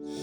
What's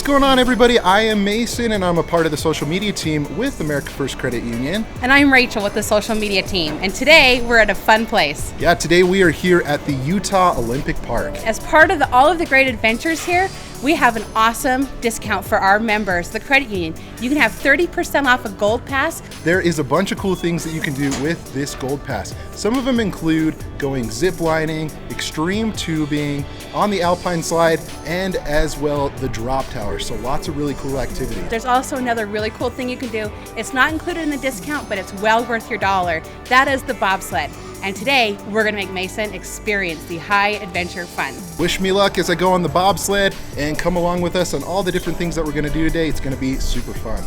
going on, everybody? I am Mason, and I'm a part of the social media team with America First Credit Union. And I'm Rachel with the social media team. And today we're at a fun place. Yeah, today we are here at the Utah Olympic Park. As part of all of the great adventures here, we have an awesome discount for our members, the credit union. You can have 30% off a Gold Pass. There is a bunch of cool things that you can do with this Gold Pass. Some of them include going zip lining, extreme tubing, on the Alpine slide, and as well the drop tower. So lots of really cool activities. There's also another really cool thing you can do. It's not included in the discount, but it's well worth your dollar. That is the bobsled. And today, we're gonna make Mason experience the high adventure fun. Wish me luck as I go on the bobsled, and come along with us on all the different things that we're gonna do today. It's gonna be super fun.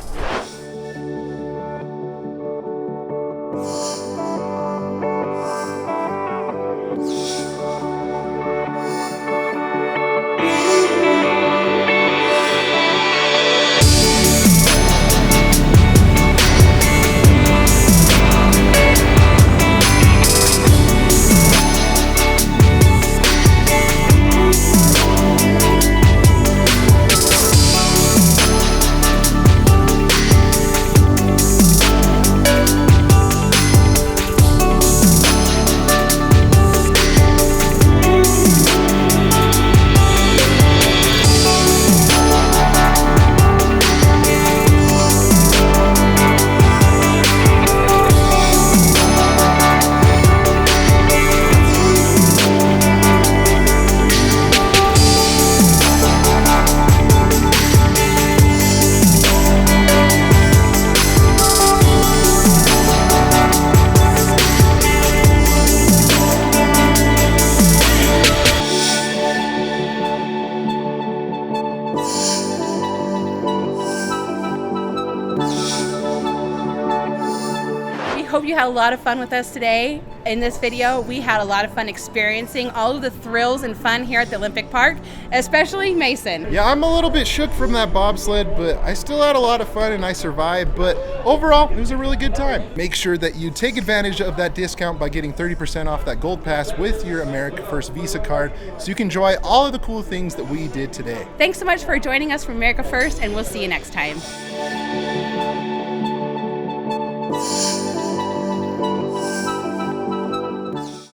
Hope you had a lot of fun with us today. In this video, we had a lot of fun experiencing all of the thrills and fun here at the Olympic Park, especially Mason. Yeah, I'm a little bit shook from that bobsled, but I still had a lot of fun and I survived. But overall, it was a really good time. Make sure that you take advantage of that discount by getting 30% off that Gold Pass with your America First Visa card, so you can enjoy all of the cool things that we did today. Thanks so much for joining us from America First, and we'll see you next time.